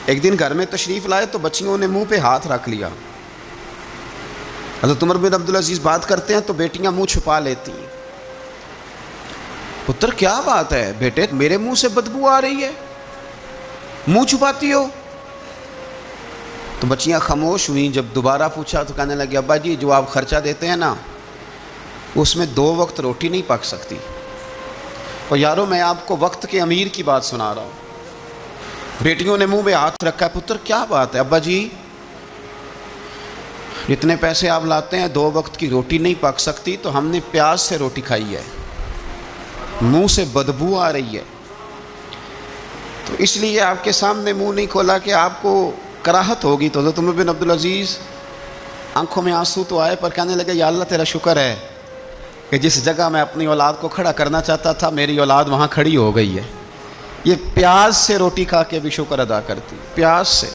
ایک دن گھر میں تشریف لائے تو بچیوں نے منہ پہ ہاتھ رکھ لیا۔ حضرت عمر بن عبدالعزیز بات کرتے ہیں تو بیٹیاں منہ چھپا لیتی ہیں۔ پتر کیا بات ہے بیٹے، میرے منہ سے بدبو آ رہی ہے، منہ چھپاتی ہو؟ تو بچیاں خاموش ہوئیں۔ جب دوبارہ پوچھا تو کہنے لگے ابا جی جو آپ خرچہ دیتے ہیں نا اس میں 2 وقت روٹی نہیں پک سکتی۔ اور یارو میں آپ کو وقت کے امیر کی بات سنا رہا ہوں۔ بیٹیوں نے منہ میں ہاتھ رکھا ہے۔ پتر کیا بات ہے ابا جی، جتنے پیسے آپ لاتے ہیں 2 وقت کی روٹی نہیں پک سکتی، تو ہم نے پیاز سے روٹی کھائی ہے، منہ سے بدبو آ رہی ہے، تو اس لیے آپ کے سامنے منہ نہیں کھولا کہ آپ کو کراہت ہوگی۔ تو حضرت عمر بن عبدالعزیز آنکھوں میں آنسو تو آئے پر کہنے لگے یا اللہ تیرا شکر ہے کہ جس جگہ میں اپنی اولاد کو کھڑا کرنا چاہتا تھا میری اولاد وہاں کھڑی ہو گئی ہے، یہ پیاز سے روٹی کھا کے بھی شکر ادا کرتی، پیاز سے۔